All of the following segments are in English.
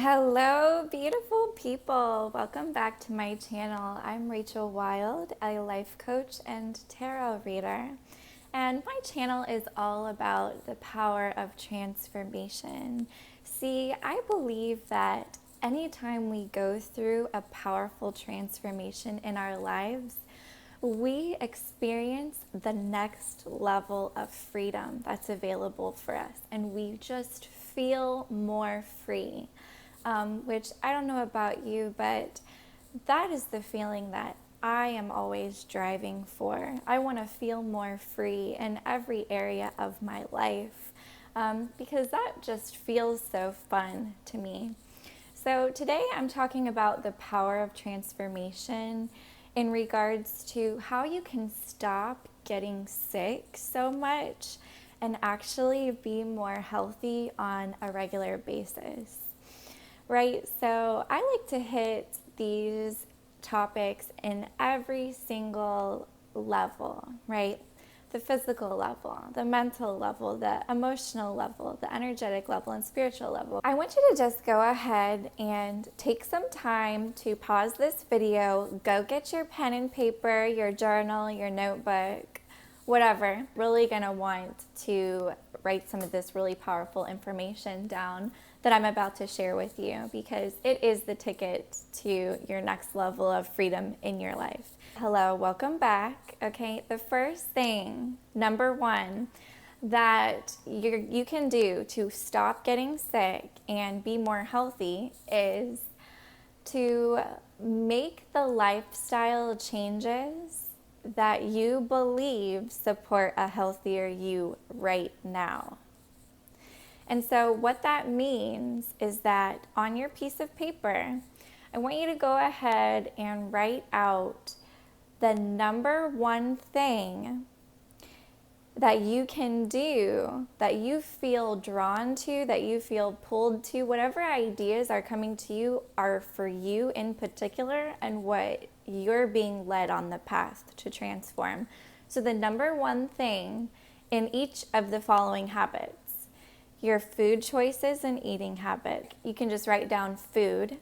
Hello, beautiful people. Welcome back to my channel. I'm Rachel Wild, a life coach and tarot reader. And my channel is all about the power of transformation. See, I believe that anytime we go through a powerful transformation in our lives, we experience the next level of freedom that's available for us, and we just feel more free. Which I don't know about you, but that is the feeling that I am always driving for. I want to feel more free in every area of my life because that just feels so fun to me. So today I'm talking about the power of transformation in regards to how you can stop getting sick so much and actually be more healthy on a regular basis. Right, so I like to hit these topics in every single level, right? The physical level, the mental level, the emotional level, the energetic level, and spiritual level. I want you to just go ahead and take some time to pause this video, go get your pen and paper, your journal, your notebook, whatever. Really gonna want to write some of this really powerful information down that I'm about to share with you, because it is the ticket to your next level of freedom in your life. Hello, welcome back. Okay, the first thing, number one, that you can do to stop getting sick and be more healthy is to make the lifestyle changes that you believe support a healthier you right now. And so what that means is that on your piece of paper, I want you to go ahead and write out the number one thing that you can do, that you feel drawn to, that you feel pulled to, whatever ideas are coming to you are for you in particular and what you're being led on the path to transform. So the number one thing in each of the following habits: your food choices and eating habit. You can just write down food,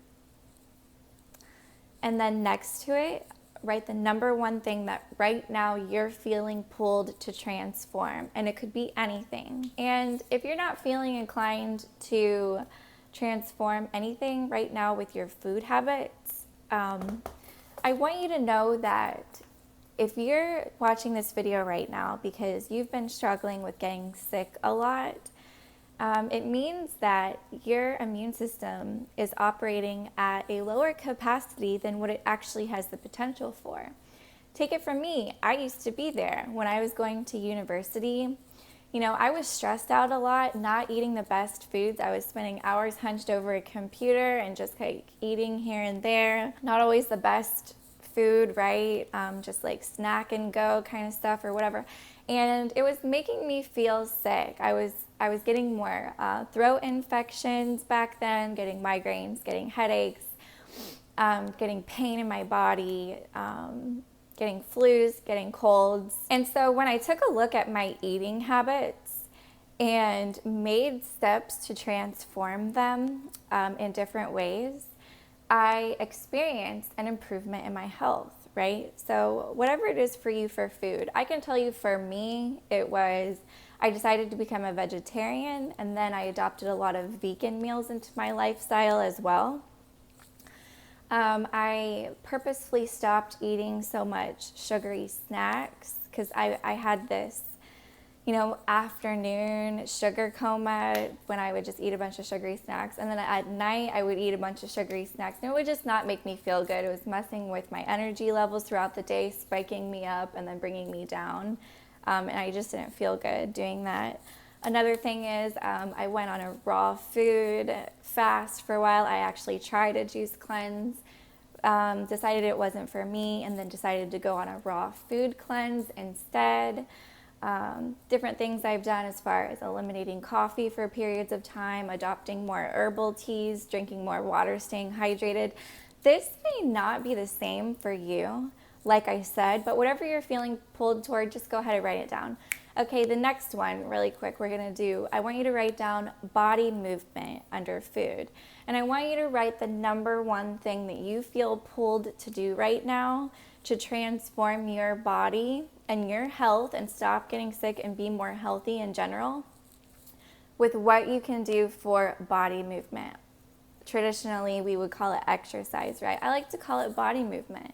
and then next to it, write the number one thing that right now you're feeling pulled to transform. And it could be anything. And if you're not feeling inclined to transform anything right now with your food habits, I want you to know that if you're watching this video right now because you've been struggling with getting sick a lot, it means that your immune system is operating at a lower capacity than what it actually has the potential for. Take it from me, I used to be there when I was going to university. You know, I was stressed out a lot, not eating the best foods. I was spending hours hunched over a computer and just like eating here and there. Not always the best food, right? Just like snack and go kind of stuff or whatever. And it was making me feel sick. I was getting more throat infections back then, getting migraines, getting headaches, getting pain in my body, getting flus, getting colds. And so when I took a look at my eating habits and made steps to transform them in different ways, I experienced an improvement in my health, right? So whatever it is for you for food, I can tell you for me, I decided to become a vegetarian, and then I adopted a lot of vegan meals into my lifestyle as well. I purposefully stopped eating so much sugary snacks because I had this, afternoon sugar coma when I would just eat a bunch of sugary snacks. And then at night, I would eat a bunch of sugary snacks. And it would just not make me feel good. It was messing with my energy levels throughout the day, spiking me up and then bringing me down. And I just didn't feel good doing that. Another thing is I went on a raw food fast for a while. I actually tried a juice cleanse, decided it wasn't for me, and then decided to go on a raw food cleanse instead. Different things I've done as far as eliminating coffee for periods of time, adopting more herbal teas, drinking more water, staying hydrated. This may not be the same for you, like I said, but whatever you're feeling pulled toward, just go ahead and write it down. Okay, the next one, really quick, I want you to write down body movement under food. And I want you to write the number one thing that you feel pulled to do right now to transform your body and your health and stop getting sick and be more healthy in general, with what you can do for body movement. Traditionally, we would call it exercise, right? I like to call it body movement.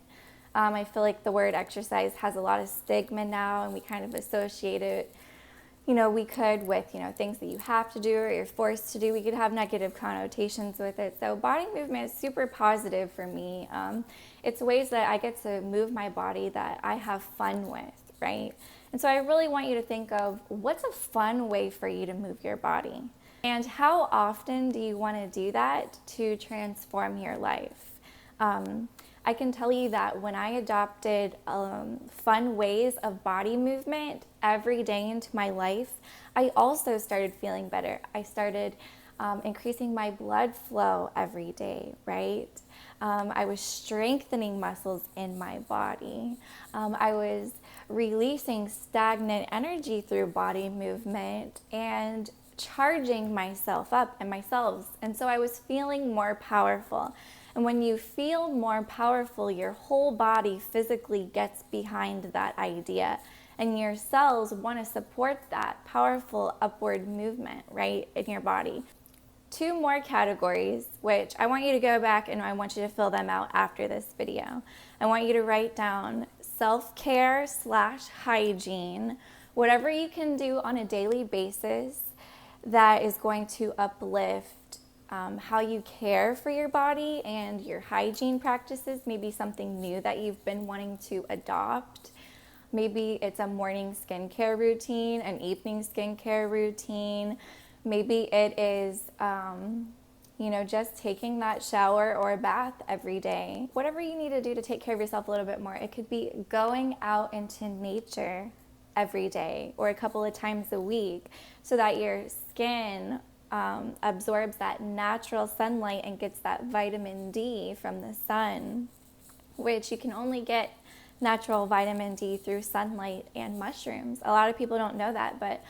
I feel like the word exercise has a lot of stigma now, and we kind of associate it, we could with, things that you have to do or you're forced to do. We could have negative connotations with it. So body movement is super positive for me. It's ways that I get to move my body that I have fun with, right? And so I really want you to think of what's a fun way for you to move your body. And how often do you want to do that to transform your life? I can tell you that when I adopted fun ways of body movement every day into my life, I also started feeling better. I started increasing my blood flow every day, right? I was strengthening muscles in my body. I was releasing stagnant energy through body movement and charging myself up and my cells. And so I was feeling more powerful. And when you feel more powerful, your whole body physically gets behind that idea. And your cells want to support that powerful upward movement, right, in your body. 2 more categories, which I want you to go back and I want you to fill them out after this video. I want you to write down self-care/hygiene, whatever you can do on a daily basis that is going to uplift how you care for your body and your hygiene practices, maybe something new that you've been wanting to adopt. Maybe it's a morning skincare routine, an evening skincare routine. Maybe it is, just taking that shower or a bath every day. Whatever you need to do to take care of yourself a little bit more. It could be going out into nature every day or a couple of times a week so that your skin absorbs that natural sunlight and gets that vitamin D from the sun, which you can only get natural vitamin D through sunlight and mushrooms. A lot of people don't know that, but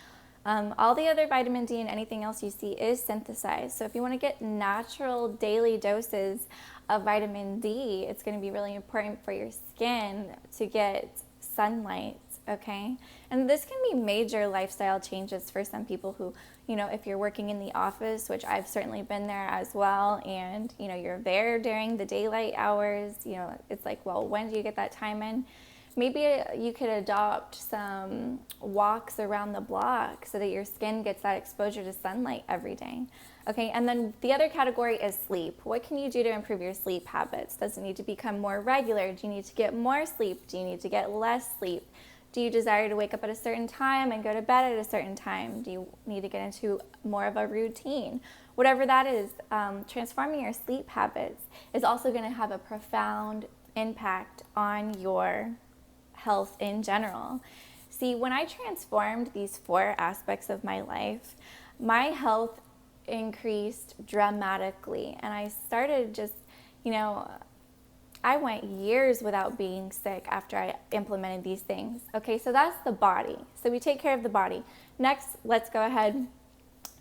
all the other vitamin D and anything else you see is synthesized. So if you want to get natural daily doses of vitamin D, it's going to be really important for your skin to get sunlight, okay? And this can be major lifestyle changes for some people who, if you're working in the office, which I've certainly been there as well, and, you're there during the daylight hours, it's like, well, when do you get that time in? Maybe you could adopt some walks around the block so that your skin gets that exposure to sunlight every day. Okay, and then the other category is sleep. What can you do to improve your sleep habits? Does it need to become more regular? Do you need to get more sleep? Do you need to get less sleep? Do you desire to wake up at a certain time and go to bed at a certain time? Do you need to get into more of a routine? Whatever that is, transforming your sleep habits is also going to have a profound impact on your health in general. See, when I transformed these 4 aspects of my life, my health increased dramatically, and I started just, I went years without being sick after I implemented these things. Okay, so that's the body. So we take care of the body. Next, let's go ahead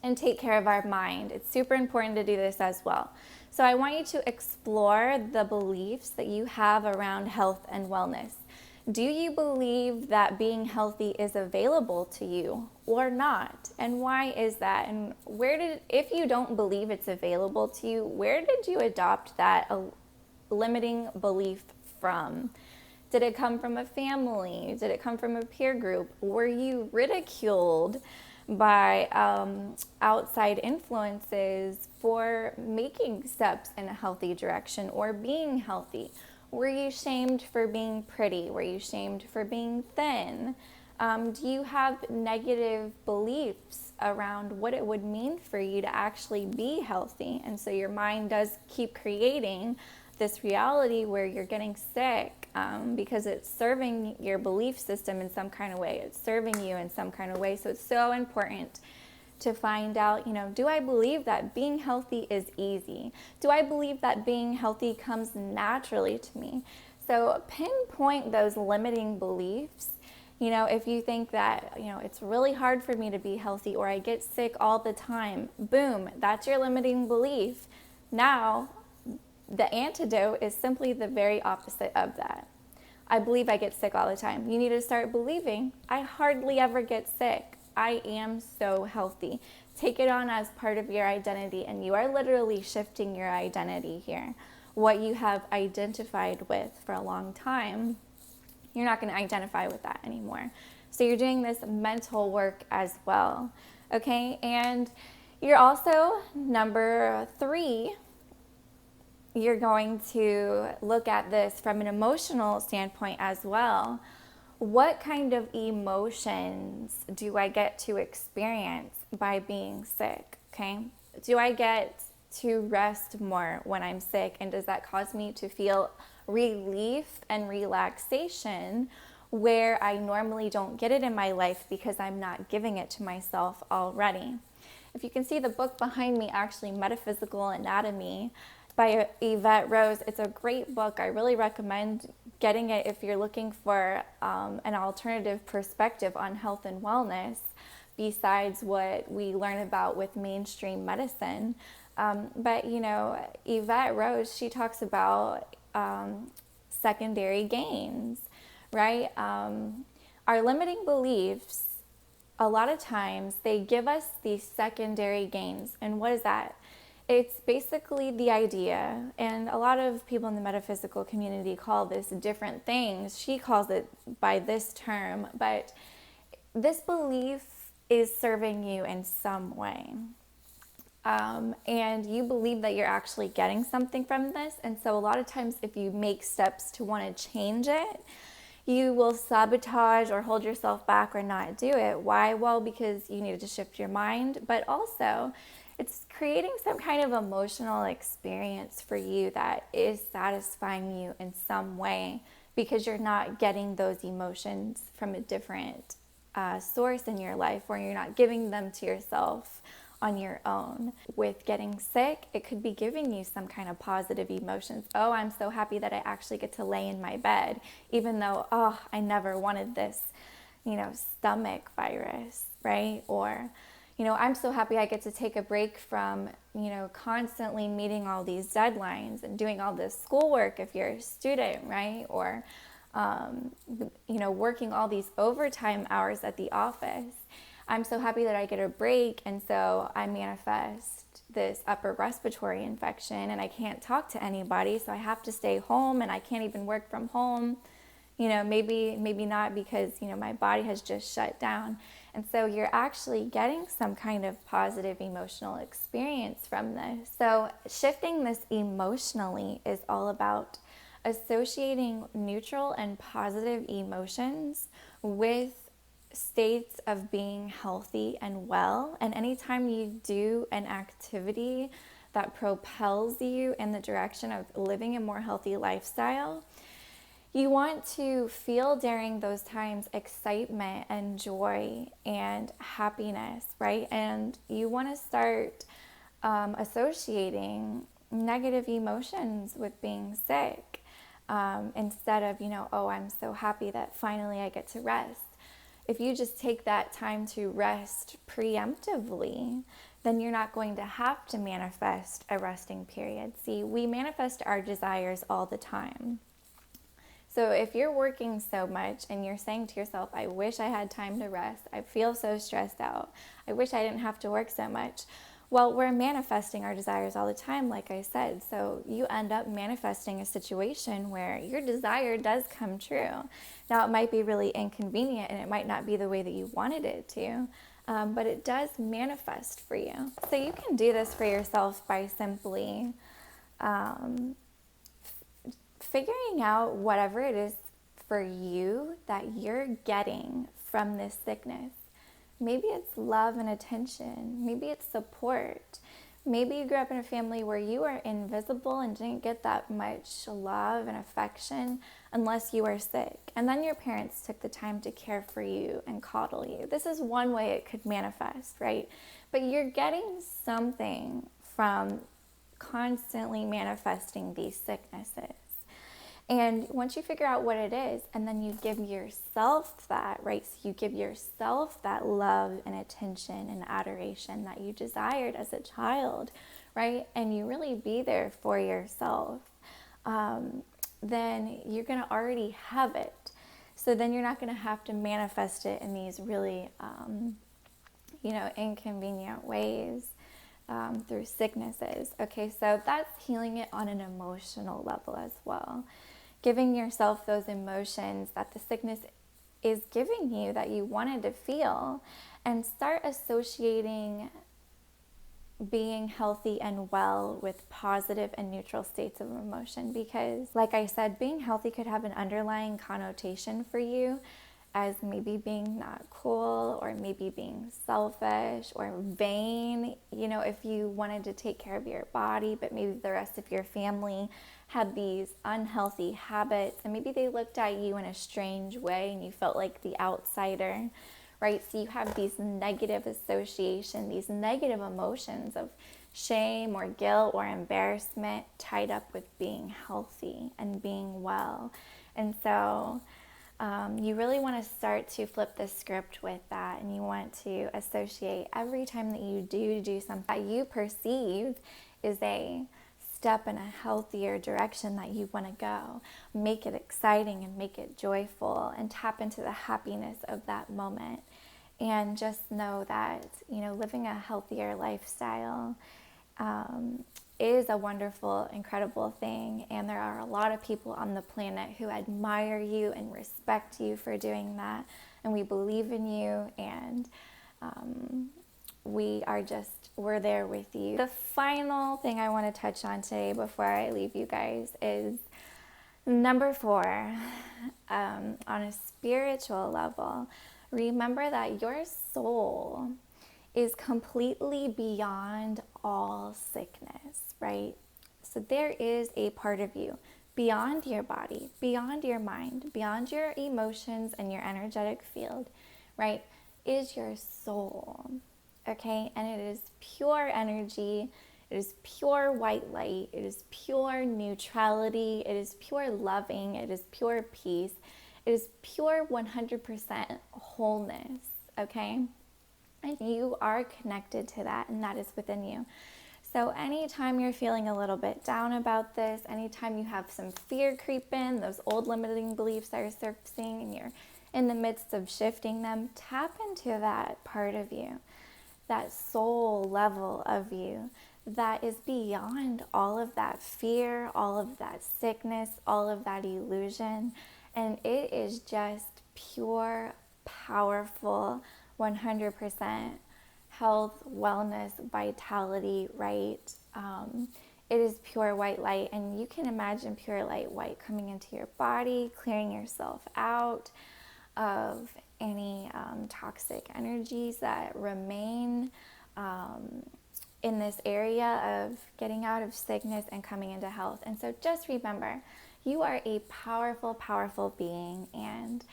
and take care of our mind. It's super important to do this as well. So I want you to explore the beliefs that you have around health and wellness. Do you believe that being healthy is available to you or not? And why is that? And if you don't believe it's available to you, where did you adopt that limiting belief from? Did it come from a family? Did it come from a peer group? Were you ridiculed by outside influences for making steps in a healthy direction or being healthy? Were you shamed for being pretty? Were you shamed for being thin? Do you have negative beliefs around what it would mean for you to actually be healthy? And so your mind does keep creating this reality where you're getting sick because it's serving your belief system in some kind of way. It's serving you in some kind of way. So it's so important to find out, do I believe that being healthy is easy? Do I believe that being healthy comes naturally to me? So pinpoint those limiting beliefs If you think that, it's really hard for me to be healthy or I get sick all the time, boom, that's your limiting belief. Now, the antidote is simply the very opposite of that. I believe I get sick all the time. You need to start believing I hardly ever get sick. I am so healthy. Take it on as part of your identity, and you are literally shifting your identity here. What you have identified with for a long time, you're not going to identify with that anymore. So you're doing this mental work as well, okay? And you're also, number 3, you're going to look at this from an emotional standpoint as well. What kind of emotions do I get to experience by being sick, okay? Do I get to rest more when I'm sick, and does that cause me to feel relief and relaxation where I normally don't get it in my life because I'm not giving it to myself already? If you can see the book behind me, actually, Metaphysical Anatomy by Yvette Rose, it's a great book. I really recommend getting it if you're looking for an alternative perspective on health and wellness besides what we learn about with mainstream medicine. But Yvette Rose, she talks about secondary gains, right? Our limiting beliefs, a lot of times, they give us these secondary gains. And what is that? It's basically the idea, and a lot of people in the metaphysical community call this different things. She calls it by this term, but this belief is serving you in some way. And you believe that you're actually getting something from this. And so a lot of times if you make steps to want to change it, you will sabotage or hold yourself back or not do it. Why? Well, because you needed to shift your mind, but also it's creating some kind of emotional experience for you that is satisfying you in some way because you're not getting those emotions from a different source in your life, or you're not giving them to yourself on your own. With getting sick, it could be giving you some kind of positive emotions. Oh, I'm so happy that I actually get to lay in my bed, even though, I never wanted this, stomach virus, right? Or, I'm so happy I get to take a break from, constantly meeting all these deadlines and doing all this schoolwork if you're a student, right? Or, working all these overtime hours at the office. I'm so happy that I get a break, and so I manifest this upper respiratory infection and I can't talk to anybody, so I have to stay home and I can't even work from home. Maybe not, because, my body has just shut down. And so you're actually getting some kind of positive emotional experience from this. So shifting this emotionally is all about associating neutral and positive emotions with states of being healthy and well. And anytime you do an activity that propels you in the direction of living a more healthy lifestyle, you want to feel during those times excitement and joy and happiness, right? And you want to start associating negative emotions with being sick instead of, I'm so happy that finally I get to rest. If you just take that time to rest preemptively, then you're not going to have to manifest a resting period. See, we manifest our desires all the time. So if you're working so much and you're saying to yourself, I wish I had time to rest, I feel so stressed out, I wish I didn't have to work so much. Well, we're manifesting our desires all the time, like I said. So you end up manifesting a situation where your desire does come true. Now, it might be really inconvenient and it might not be the way that you wanted it to, but it does manifest for you. So you can do this for yourself by simply figuring out whatever it is for you that you're getting from this sickness. Maybe it's love and attention. Maybe it's support. Maybe you grew up in a family where you were invisible and didn't get that much love and affection unless you were sick. And then your parents took the time to care for you and coddle you. This is one way it could manifest, right? But you're getting something from constantly manifesting these sicknesses. And once you figure out what it is, and then you give yourself that, right? So you give yourself that love and attention and adoration that you desired as a child, right? And you really be there for yourself, then you're going to already have it. So then you're not going to have to manifest it in these really, inconvenient ways. Through sicknesses. Okay, so that's healing it on an emotional level as well. Giving yourself those emotions that the sickness is giving you that you wanted to feel, and start associating being healthy and well with positive and neutral states of emotion. Because, like I said, being healthy could have an underlying connotation for you as maybe being not cool, or maybe being selfish or vain, if you wanted to take care of your body, but maybe the rest of your family had these unhealthy habits, and maybe they looked at you in a strange way and you felt like the outsider, right? So you have these negative association, these negative emotions of shame or guilt or embarrassment tied up with being healthy and being well. And so you really want to start to flip the script with that, and you want to associate every time that you do something that you perceive is a step in a healthier direction that you want to go. Make it exciting and make it joyful, and tap into the happiness of that moment. And just know that, living a healthier lifestyle is a wonderful, incredible thing, and there are a lot of people on the planet who admire you and respect you for doing that, and we believe in you, and we're there with you. The final thing I want to touch on today before I leave you guys is number 4. On a spiritual level, remember that your soul is completely beyond all sickness, right? So there is a part of you beyond your body, beyond your mind, beyond your emotions and your energetic field, right? Is your soul, okay? And it is pure energy. It is pure white light. It is pure neutrality. It is pure loving. It is pure peace. It is pure 100% wholeness, okay? And you are connected to that, and that is within you. So anytime you're feeling a little bit down about this, anytime you have some fear creep in, those old limiting beliefs that are surfacing, and you're in the midst of shifting them, tap into that part of you, that soul level of you that is beyond all of that fear, all of that sickness, all of that illusion. And it is just pure, powerful, 100% health, wellness, vitality, right? It is pure white light, and you can imagine pure light white coming into your body, clearing yourself out of any toxic energies that remain in this area of getting out of sickness and coming into health. And so just remember, you are a powerful, powerful being, and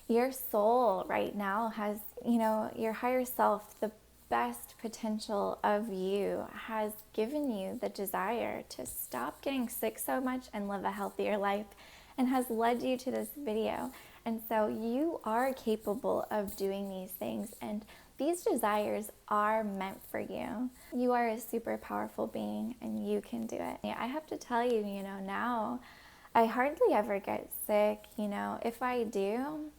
your soul right now has, your higher self, the best potential of you, has given you the desire to stop getting sick so much and live a healthier life, and has led you to this video. And so you are capable of doing these things, and these desires are meant for you. You are a super powerful being, and you can do it. I have to tell you, now I hardly ever get sick. If I do,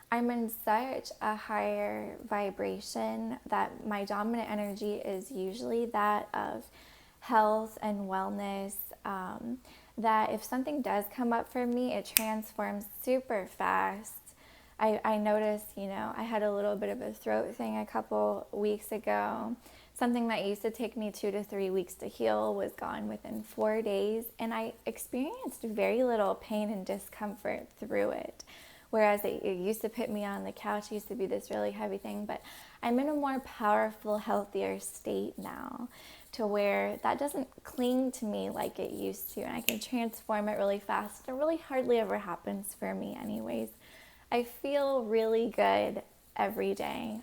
I'm in such a higher vibration that my dominant energy is usually that of health and wellness, that if something does come up for me, it transforms super fast. I noticed, I had a little bit of a throat thing a couple weeks ago. Something that used to take me 2 to 3 weeks to heal was gone within 4 days, and I experienced very little pain and discomfort through it. Whereas it used to put me on the couch, it used to be this really heavy thing, but I'm in a more powerful, healthier state now, to where that doesn't cling to me like it used to, and I can transform it really fast. It really hardly ever happens for me anyways. I feel really good every day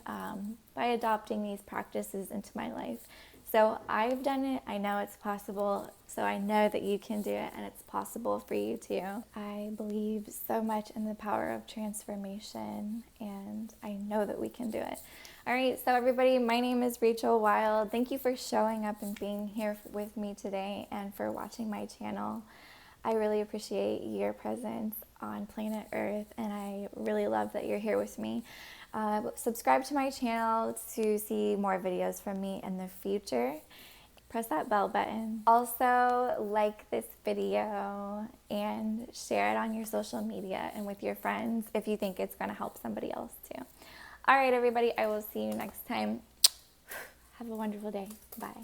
by adopting these practices into my life. So I've done it. I know it's possible. So I know that you can do it, and it's possible for you too. I believe so much in the power of transformation, and I know that we can do it. All right, so everybody, my name is Rachel Wild. Thank you for showing up and being here with me today and for watching my channel. I really appreciate your presence on planet Earth, and I really love that you're here with me. Subscribe to my channel to see more videos from me in the future. Press that bell button. Also, like this video and share it on your social media and with your friends if you think it's going to help somebody else too. All right, everybody, I will see you next time. Have a wonderful day. Bye.